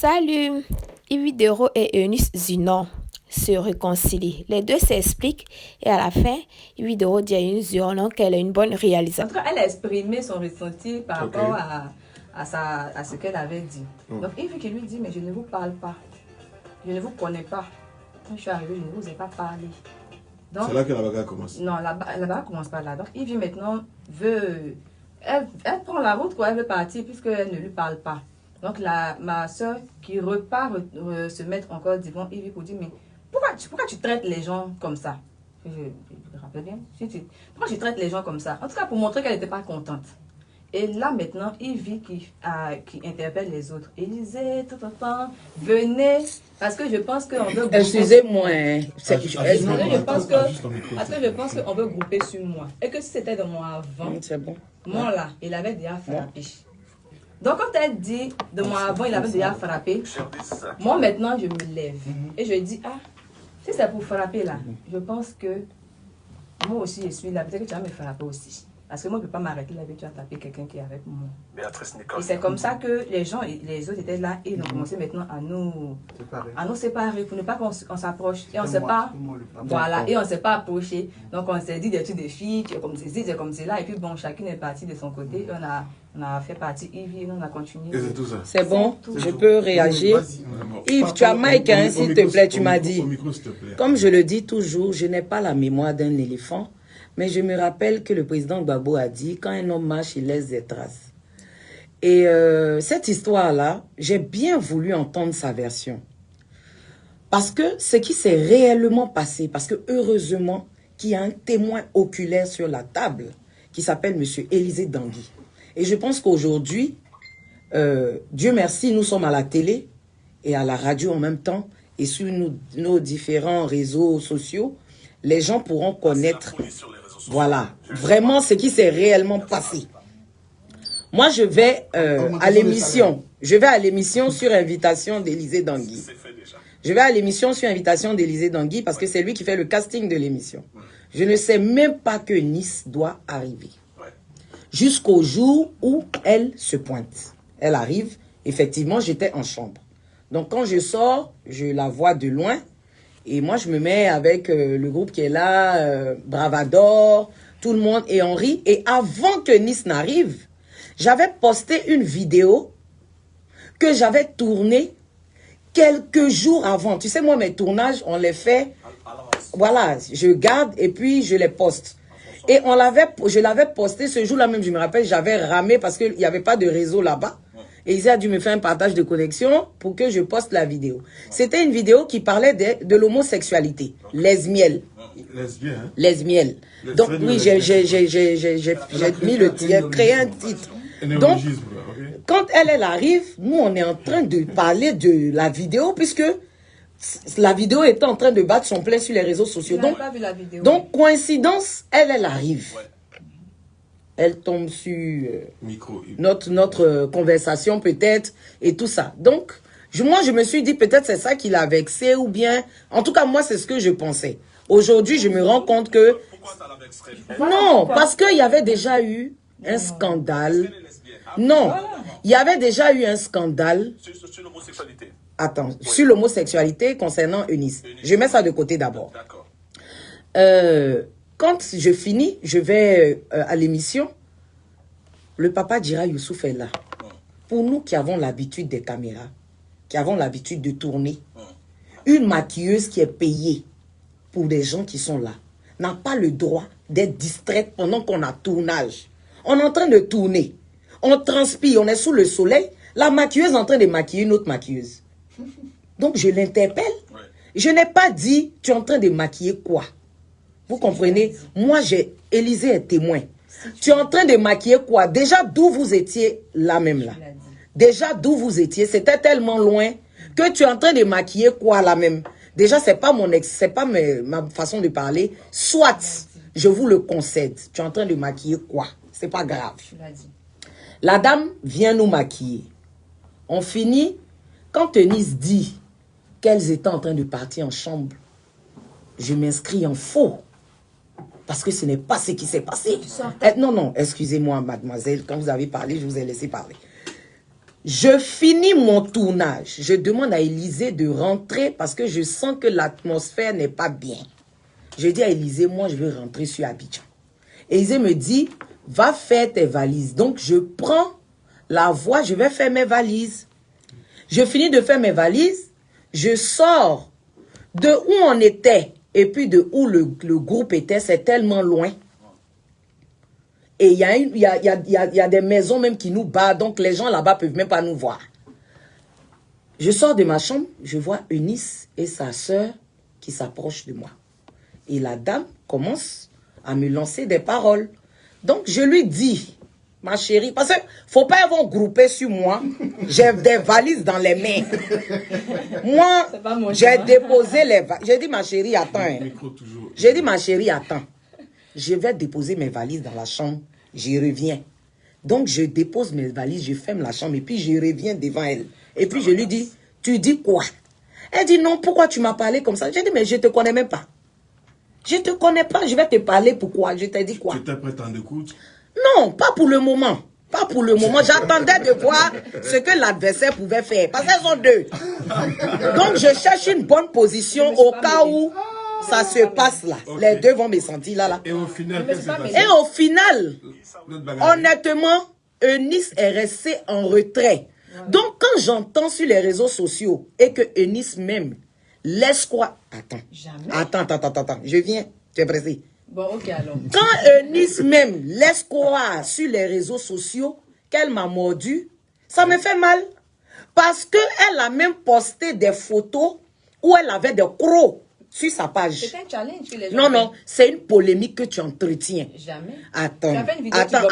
Salut, Ividero et Eunice Zinon se réconcilient. Les deux s'expliquent et à la fin, Ividero dit à Eunice Zinon qu'elle a une bonne réalisation. En tout cas, elle a exprimé son ressenti par rapport à ce qu'elle avait dit. Donc, Yves qui lui dit, mais je ne vous parle pas. Je ne vous connais pas. Quand je suis arrivée, je ne vous ai pas parlé. C'est là que la bagarre commence. Non, la bagarre commence pas là. Donc, Yves maintenant veut... Elle prend la route, quoi. Elle veut partir puisqu'elle ne lui parle pas. Donc, ma soeur qui repart se mettre encore devant Yves pour dire, mais pourquoi tu traites les gens comme ça? Je me rappelle bien. Pourquoi tu traites les gens comme ça? En tout cas, pour montrer qu'elle n'était pas contente. Et là, maintenant, Yves qui interpelle les autres. Élisée, venez, parce que je pense qu'on veut... Excusez-moi. Je pense qu'on veut grouper sur moi. Et que si c'était de moi avant, bon. Moi là, il avait déjà frappé. Donc quand elle dit de moi avant, il avait déjà frappé, moi maintenant, je me lève. Et je dis, ah, si c'est pour frapper là, je pense que moi aussi je suis là. Peut-être que tu vas me frapper aussi. Parce que moi, je ne peux pas m'arrêter là, tu as tapé quelqu'un qui est avec moi. Et c'est comme ça que les gens, les autres étaient là et ils ont commencé maintenant à nous séparer pour ne pas qu'on s'approche. Et on ne s'est pas, voilà, et on s'est pas approché. Donc on s'est dit des trucs de filles, tu es comme ceci, tu es comme cela. Et puis bon, chacune est partie de son côté. On a fait partie Yves et on a continué. Et c'est tout ça. C'est bon, je peux réagir. Yves, tu as Mike, hein, s'il te plaît, tu m'as dit. Comme je le dis toujours, je n'ai pas la mémoire d'un éléphant. Mais je me rappelle que le président Gbagbo a dit, quand un homme marche, il laisse des traces. Et cette histoire-là, j'ai bien voulu entendre sa version. Parce que ce qui s'est réellement passé, parce que heureusement qu'il y a un témoin oculaire sur la table, qui s'appelle M. Élisée Dangui. Et je pense qu'aujourd'hui, Dieu merci, nous sommes à la télé et à la radio en même temps, et sur nos différents réseaux sociaux, les gens pourront connaître... Voilà, vraiment ce qui s'est réellement passé. Moi, je vais à l'émission. Je vais à l'émission sur invitation d'Élisée Dangui. Je vais à l'émission sur invitation d'Élisée Dangui parce que c'est lui qui fait le casting de l'émission. Je ne sais même pas que Nice doit arriver. Jusqu'au jour où elle se pointe. Elle arrive. Effectivement, j'étais en chambre. Donc, quand je sors, je la vois de loin. Et moi, je me mets avec le groupe qui est là, Bravador, tout le monde, et on rit. Et avant que Nice n'arrive, j'avais posté une vidéo que j'avais tournée quelques jours avant. Tu sais, moi, mes tournages, on les fait, voilà, je garde et puis je les poste. Et je l'avais posté ce jour-là même, je me rappelle, j'avais ramé parce qu'il n'y avait pas de réseau là-bas. Et il a dû me faire un partage de connexion pour que je poste la vidéo. C'était une vidéo qui parlait de l'homosexualité. Lesmiel. Lesmiel. Donc oui, j'ai mis j'ai créé un titre. Donc, quand elle arrive, nous on est en train de parler de la vidéo puisque la vidéo était en train de battre son plein sur les réseaux sociaux. Donc coïncidence, elle arrive. Elle tombe sur notre conversation peut-être et tout ça. Donc, moi, je me suis dit peut-être c'est ça qui l'a vexé ou bien... En tout cas, moi, c'est ce que je pensais. Aujourd'hui, je me rends compte que... Non, parce qu'il y avait déjà eu un scandale. Non, il y avait déjà eu un scandale. Sur l'homosexualité. Attends, sur l'homosexualité concernant Eunice. Je mets ça de côté d'abord. Quand je finis, je vais à l'émission. Le papa Djira Youssouf est là. Pour nous qui avons l'habitude des caméras, qui avons l'habitude de tourner, une maquilleuse qui est payée pour des gens qui sont là n'a pas le droit d'être distraite pendant qu'on a tournage. On est en train de tourner. On transpire, on est sous le soleil. La maquilleuse est en train de maquiller une autre maquilleuse. Donc je l'interpelle. Je n'ai pas dit, tu es en train de maquiller quoi? Vous comprenez? Moi, Élisée est témoin. Tu es en train de maquiller quoi? Déjà, d'où vous étiez là même là? Déjà, d'où vous étiez? C'était tellement loin que tu es en train de maquiller quoi là même? Déjà, c'est pas ma façon de parler. Soit, je vous le concède. Tu es en train de maquiller quoi? C'est pas grave. La dame vient nous maquiller. On finit. Quand Eunice dit qu'elles étaient en train de partir en chambre, je m'inscris en faux. Parce que ce n'est pas ce qui s'est passé. Non, excusez-moi, mademoiselle. Quand vous avez parlé, je vous ai laissé parler. Je finis mon tournage. Je demande à Élisée de rentrer parce que je sens que l'atmosphère n'est pas bien. Je dis à Élisée, moi je veux rentrer sur Abidjan. Élisée me dit, va faire tes valises. Donc je prends la voie, je vais faire mes valises. Je finis de faire mes valises, je sors de où on était et puis de où le groupe était, c'est tellement loin. Et il y a des maisons même qui nous battent, donc les gens là-bas ne peuvent même pas nous voir. Je sors de ma chambre, je vois Eunice et sa sœur qui s'approchent de moi. Et la dame commence à me lancer des paroles. Donc je lui dis, ma chérie, parce qu'il ne faut pas avoir groupé sur moi, j'ai des valises dans les mains. Moi, j'ai déposé les valises. J'ai dit, ma chérie, attends. J'ai dit, ma chérie, attends. Je vais déposer mes valises dans la chambre, j'y reviens. Donc, je dépose mes valises, je ferme la chambre et puis je reviens devant elle. Et puis, je lui dis, tu dis quoi? Elle dit, non, pourquoi tu m'as parlé comme ça? J'ai dit, mais je ne te connais même pas. Je ne te connais pas, je vais te parler pourquoi? Je t'ai dit quoi? Tu étais prête à écouter? Non, pas pour le moment. Pas pour le moment. J'attendais de voir ce que l'adversaire pouvait faire. Parce qu'elles sont deux. Donc, je cherche une bonne position au cas où ça se passe là. Okay. Les deux vont me sentir là. Et au final, honnêtement, Eunice est restée en retrait. Ouais. Donc, quand j'entends sur les réseaux sociaux et que Eunice même laisse quoi? Attends. Jamais. Attends. Je viens. Tu es pressé. Bon, ok, alors. Quand Eunice même laisse croire sur les réseaux sociaux qu'elle m'a mordu, ça me fait mal. Parce qu'elle a même posté des photos où elle avait des crocs sur sa page. C'est un challenge que les gens Non, c'est une polémique que tu entretiens. Jamais. Attends. Attends.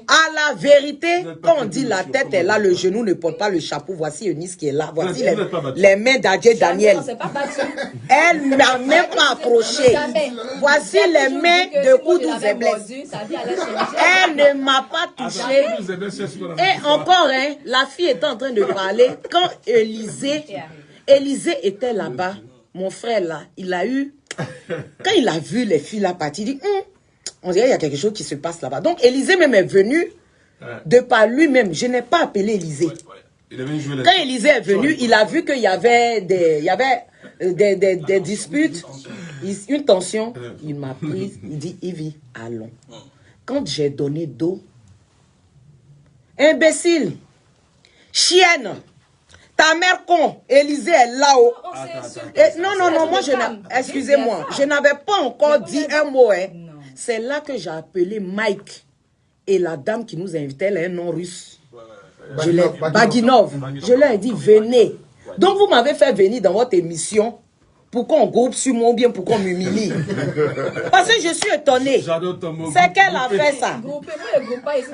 À la vérité, quand on dit la tête est là, le genou ne porte pas le chapeau. Voici Eunice qui est là. Voici les mains d'Adjé Daniel. Elle ne m'a même pas approché. Voici les mains de Koudou Zeblès. Elle ne m'a pas touché. Et encore, la fille était en train de parler quand Élisée était là-bas, mon frère là, il a eu, quand il a vu les filles là partir, il dit, on dirait qu'il y a quelque chose qui se passe là-bas. Donc Élisée même est venu, de par lui-même, je n'ai pas appelé Élisée. Quand Élisée est venu, il a vu qu'il y avait des disputes, une tension, il m'a prise, il dit, Ivy, allons. Quand j'ai donné d'eau, imbécile, chienne, ta mère con, Élisée est là-haut. Non, moi, excusez-moi, je n'avais pas encore dit un mot. C'est là que j'ai appelé Mike et la dame qui nous invitait, elle a un nom russe. Baginov. Je leur ai dit, venez. Donc, vous m'avez fait venir dans votre émission pour qu'on groupe sur moi ou bien pour qu'on m'humilie. Parce que je suis étonnée. C'est qu'elle a fait ça.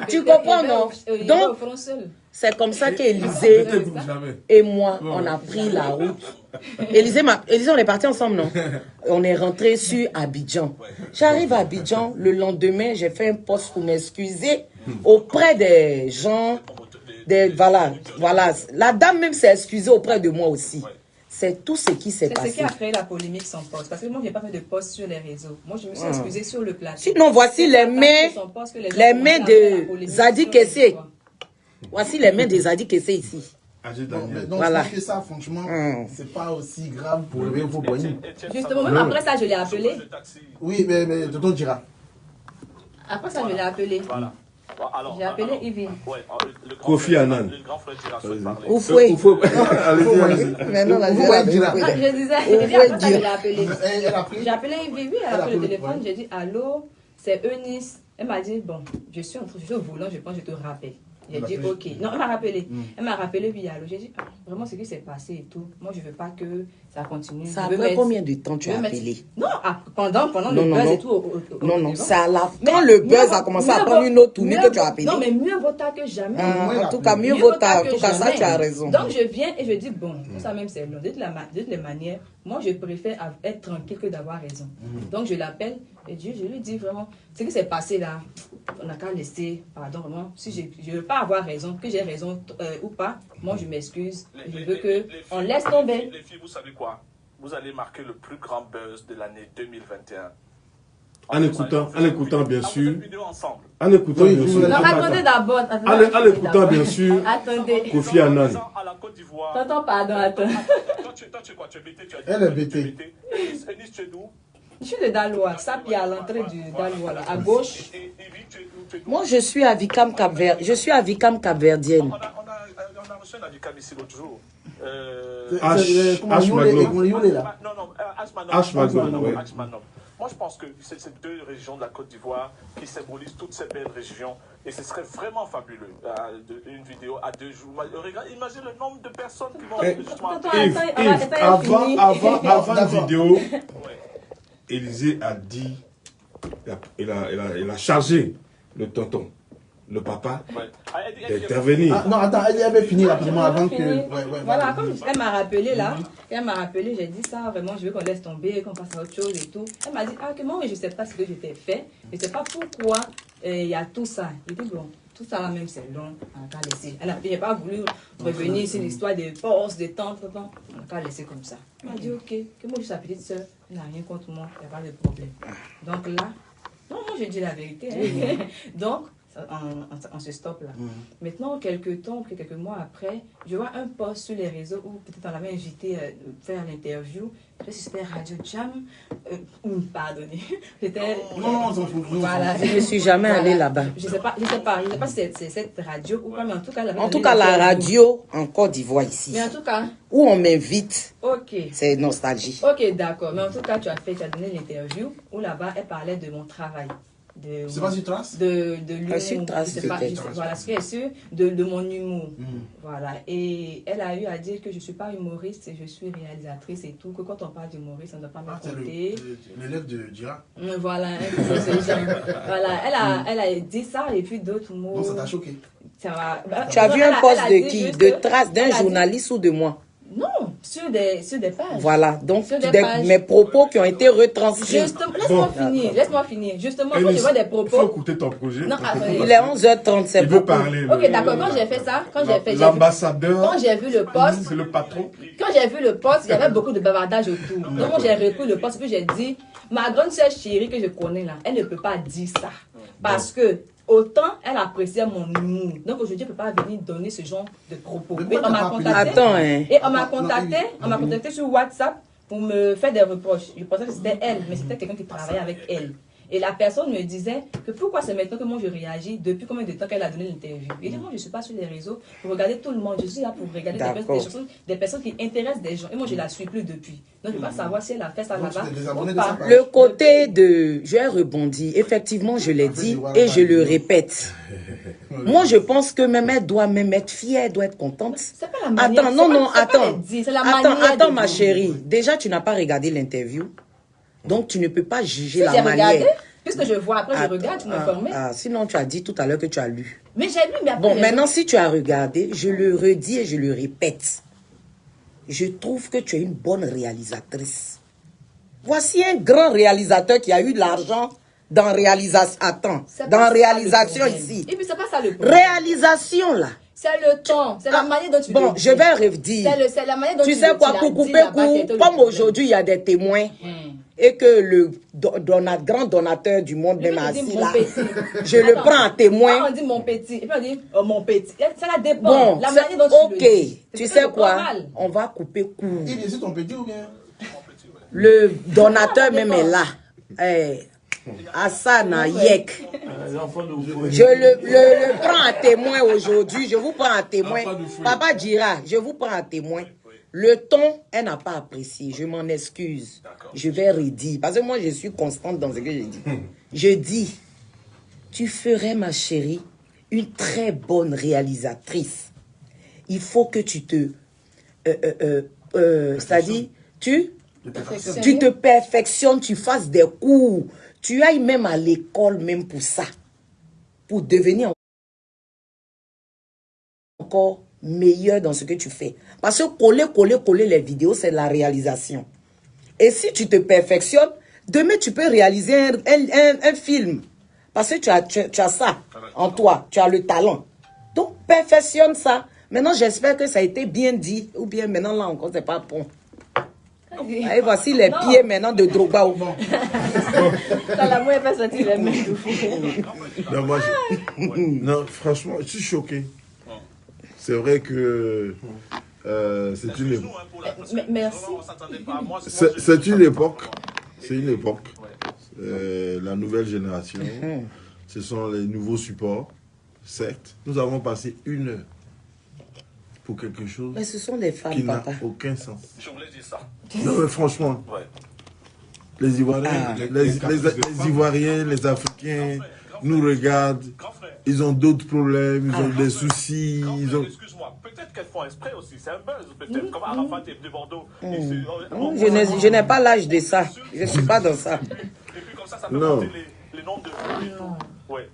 Tu comprends, non? Donc, c'est comme ça qu'Élisée et moi, on a pris la route. Élisée, on est partis ensemble, non? On est rentré sur Abidjan. J'arrive à Abidjan, le lendemain, j'ai fait un post pour m'excuser auprès des gens. Voilà. La dame même s'est excusée auprès de moi aussi. C'est tout ce qui s'est passé. C'est ce qui a créé la polémique sans poste. Parce que moi, je n'ai pas fait de post sur les réseaux. Moi, je me suis excusée sur le plateau. Sinon, voici les mains de Zadi Kessé. Voici les mains de Zadi Kessé ici. Donc, voilà. Je pense que ça, franchement, c'est pas aussi grave pour lever vos poignets. Justement, même après ça, je l'ai appelé. Oui, mais Tonton dira. Après ça, je l'ai appelé. Voilà. J'ai appelé Ivy. Kofi Annan. Oufoué. Mais non, je disais, après ça, je l'ai appelé. J'ai appelé Ivy, oui, elle a pris le téléphone. J'ai dit, allô, c'est Eunice. Elle m'a dit, bon, je suis au volant, je pense que je te rappelle. J'ai dit, ok. Non, elle m'a rappelé. Elle m'a rappelé, oui, allô. J'ai dit, vraiment, ce qui s'est passé et tout. Moi, je ne veux pas que ça continue. Ça a pris combien de temps tu as appelé? Non, pendant le buzz et tout. Non, c'est à la quand le buzz a commencé à prendre une autre tournée que tu as appelé. Non, mais mieux vaut tard que jamais. En tout cas, mieux vaut tard. En tout cas, ça, tu as raison. Donc, je viens et je dis, bon, ça même, c'est long. De toutes les manières, moi, je préfère être tranquille que d'avoir raison. Donc, je l'appelle et je lui dis vraiment, ce qui s'est passé là, on n'a qu'à laisser, pardon, vraiment, si je ne veux pas avoir raison, que j'ai raison ou pas, moi, je m'excuse. Je veux qu'on laisse tomber. Les filles, vous savez quoi? Vous allez marquer le plus grand buzz de l'année 2021. En écoutant bien sûr. En écoutant bien sûr. Non, attendez d'abord. En écoutant bien sûr. Attendez. Kofi Annan. Tonton, pardon, attends. Elle est bêtée. Je suis de Daloa, ça puis à l'entrée du Daloa, là, à gauche. Moi, je suis à Vicam Cap-Vert. Je suis à Vicam Cap-Verdienne. On a reçu un Vicam ici l'autre jour. Ashmanom. Moi, je pense que c'est ces deux régions de la Côte d'Ivoire qui symbolisent toutes ces belles régions. Et ce serait vraiment fabuleux. Une vidéo à 2 jours. Imagine le nombre de personnes qui vont justement... Avant la vidéo, Élisée a dit, il a chargé le tonton, le papa, d'intervenir. Non, attends, elle avait fini rapidement avant que... Voilà, comme elle m'a rappelé là, j'ai dit ça, vraiment, je veux qu'on laisse tomber, qu'on passe à autre chose et tout. Elle m'a dit, que moi, je ne sais pas ce que j'étais fait, je ne sais pas pourquoi il y a tout ça. Et puis bon, tout ça là même, c'est long, on a qu'à laisser. Elle n'a pas voulu revenir sur l'histoire des postes, des temps, on a qu'à laisser comme ça. Elle m'a dit, ok, que moi, je suis sa petite soeur, elle n'a rien contre moi, il n'y a pas de problème. Donc là, non, moi, je dis la vérité. Hein. Donc, on se stoppe là. Maintenant, quelques mois après, je vois un post sur les réseaux où peut-être on l'avait invité à faire l'interview. Je sais si c'était Radio Jam. Pardonnez. C'était... Non, voilà. Je ne suis jamais allée là-bas. Je ne sais pas si c'est cette radio ou pas, mais en tout cas... En tout cas, la radio en Côte d'Ivoire ici. Mais en tout cas... Où on m'invite, ok, c'est nostalgie. Ok, d'accord. Mais en tout cas, tu as donné l'interview où là-bas, elle parlait de mon travail. C'est pas sur Trace? De l'humour. Sur Trace, voilà, ce qui est sûr, de mon humour. Voilà. Et elle a eu à dire que je ne suis pas humoriste, je suis réalisatrice et tout. Que quand on parle d'humoriste, on ne doit pas me compter. L'élève de Dira. Voilà, voilà. Elle a dit ça et puis d'autres mots. Donc ça t'a choqué? Tu as vu un poste de qui? De Trace, d'un journaliste ou de moi? Non, sur des pages. Voilà, donc mes propos qui ont été retranscrits. Justement, laisse-moi finir. Justement, quand je vois des propos... Il faut écouter ton projet. Non, il est 11h30, il veut parler. Ok, d'accord, quand j'ai fait ça, l'ambassadeur, quand j'ai vu le poste, c'est le patron. Quand j'ai vu le poste, il y avait beaucoup de bavardage autour. Donc moi j'ai repris le poste et puis j'ai dit, ma grande sœur chérie que je connais là, elle ne peut pas dire ça. Parce que autant elle appréciait mon humour. Donc aujourd'hui, je ne peux pas venir donner ce genre de propos. Et on m'a contacté. Et on m'a contacté sur WhatsApp pour me faire des reproches. Je pensais que c'était elle, mais c'était quelqu'un qui travaillait avec elle. Et la personne me disait que pourquoi c'est maintenant que moi je réagis, depuis combien de temps qu'elle a donné l'interview. Et moi je ne suis pas sur les réseaux pour regarder tout le monde, je suis là pour regarder des personnes qui intéressent des gens. Et moi je ne la suis plus depuis. Donc je ne veux pas savoir si elle a fait ça là-bas. Le côté de... J'ai rebondi, effectivement je l'ai dit et je le répète. Moi je pense que même elle doit même être fière, elle doit être contente. C'est pas la manière, attends ma chérie. Déjà tu n'as pas regardé l'interview. Donc, tu ne peux pas juger la manière. Regardé, puisque je vois, après je regarde, tu m'informes. Sinon, tu as dit tout à l'heure que tu as lu. Mais j'ai lu, mais après... Bon, maintenant, si tu as regardé, je le redis et je le répète. Je trouve que tu es une bonne réalisatrice. Voici un grand réalisateur qui a eu de l'argent dans réalisation. Attends, dans réalisation ici. Et puis, c'est pas ça le problème. Réalisation, là. C'est le temps, c'est la manière dont tu Bon, je vais redire. C'est la manière dont tu sais quoi, pour couper coup, comme aujourd'hui, il y a des témoins. Et que le grand donateur du monde même assis là, je le prends en témoin. On dit mon petit, et puis on dit mon petit. Ça la dépend. Bon, la manière dont tu le dis. Tu sais quoi? On va couper court. Il est ton petit ou bien? Le donateur même est là. Hassan Yek. Je le prends en témoin aujourd'hui. Je vous prends en témoin. Papa dira, je vous prends en témoin. Le ton, elle n'a pas apprécié. Je m'en excuse. Je vais redire. Parce que moi, je suis constante dans ce que je dis. Je dis, tu ferais, ma chérie, une très bonne réalisatrice. Il faut que tu te... c'est-à-dire, tu te perfectionnes, tu fasses des cours. Tu ailles même à l'école même pour ça. Pour devenir encore meilleur dans ce que tu fais. Parce que coller les vidéos, c'est la réalisation. Et si tu te perfectionnes, demain tu peux réaliser un film. Parce que tu as ça en toi, tu as le talent. Donc perfectionne ça. Maintenant j'espère que ça a été bien dit. Ou bien maintenant là encore c'est pas bon. Et voici les pieds maintenant de Drogba au vent. Quand la mouille fait sortir les mains du fou. Non, non, franchement, je suis choqué. C'est vrai que c'est une époque. Merci. C'est une époque. C'est une époque. La nouvelle génération. Ce sont les nouveaux supports. Certes, nous avons passé 1 heure pour quelque chose. Mais ce sont des femmes, qui n'a papa. aucun sens. Je voulais dire ça. Non, mais franchement, Ouais. les Ivoiriens, les Ivoiriens, les Africains nous regardent. Grand frère. Ils ont d'autres problèmes, ils ont des soucis. Grand Ils frère, ont... excuse-moi. Peut-être qu'elles font exprès aussi. C'est un buzz. Peut-être comme Arafat est de Bordeaux. Je n'ai pas l'âge de ça. Je ne suis pas dans ça. Et puis comme ça peut Non. monter les nombres de... Ouais.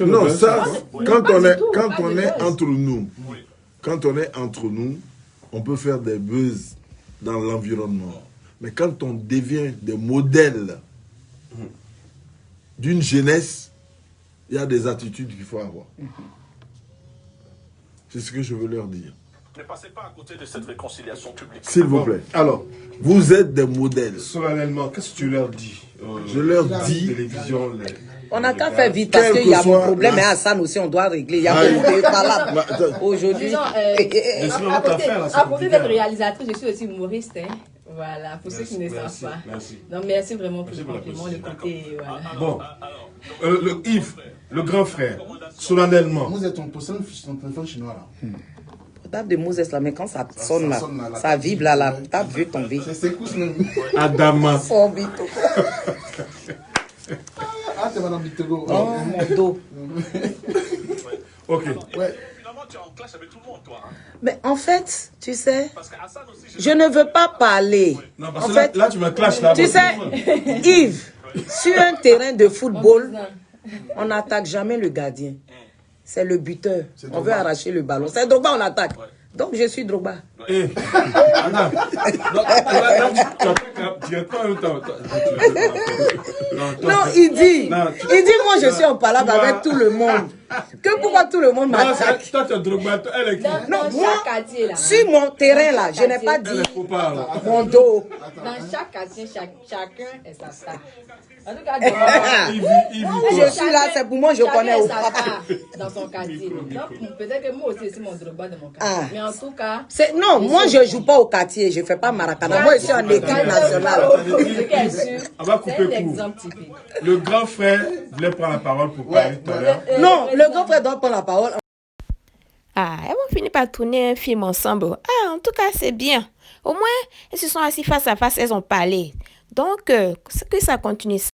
Non, ça, quand on est entre nous, Oui. quand on est entre nous, on peut faire des buzz dans l'environnement. Mais quand on devient des modèles d'une jeunesse, il y a des attitudes qu'il faut avoir. C'est ce que je veux leur dire. Ne passez pas à côté de cette réconciliation publique. S'il vous plaît. Alors, Vous êtes des modèles. solennellement, qu'est-ce que tu leur dis Je leur dis... télévision, On n'a qu'à faire vite parce qu'il y a mon problème. Et Hassan aussi, on doit régler. Il y a beaucoup de palabres aujourd'hui. Disons, à côté d'être réalisatrice, je suis aussi humoriste. Hein. Voilà, pour ceux qui ne savent pas. Merci. Donc, merci vraiment pour le pour la compliment, le côté. Voilà. Bon, Yves, le grand frère, solennellement. Vous êtes ton téléphone chinois là. Portable de Moses là, mais quand ça sonne là, ça vibre là, la table veut tomber. C'est quoi ce nom? Adama. Oh, bito. Ah, t'es madame Bitego. Oh, mon dos. Ok. Ouais. Finalement, tu es en clash avec tout le monde, toi. Hein. Mais en fait, tu sais, Parce que Hassan aussi... je ne veux pas parler. Non, parce En que fait, là, tu me clashes là. tu sais, Yves, sur un terrain de football, on n'attaque jamais le gardien. C'est le buteur. On veut arracher le ballon. C'est Drogba, on attaque. Donc je suis Drogba. Eh, Anna, Non, il dit, moi je suis en palabre avec tout le monde. Que pourquoi tout le monde m'attaque? Toi, tu es Drogba, elle est qui? Non, Dans moi, chaque quartier, là. sur mon terrain là, je n'ai pas Elle dit est faux pas, alors. mon dos. Dans chaque quartier, chacun est sa star. En tout cas, Je suis là, c'est pour moi, je connais au sa papa. star dans son quartier. Donc, peut-être que moi aussi, c'est mon Drogba de mon quartier. Ah. Mais en tout cas, Non, moi je joue pas au quartier, je fais pas Maracana. Moi je suis en équipe nationale. On va couper c'est un court. exemple typique. Le grand frère voulait prendre la parole pour parler tout à l'heure. Non, le grand frère doit prendre la parole. Ah, elles vont finir par tourner un film ensemble. Ah, en tout cas, c'est bien. Au moins, elles se sont assises face à face, elles ont parlé. Donc, que ça continue.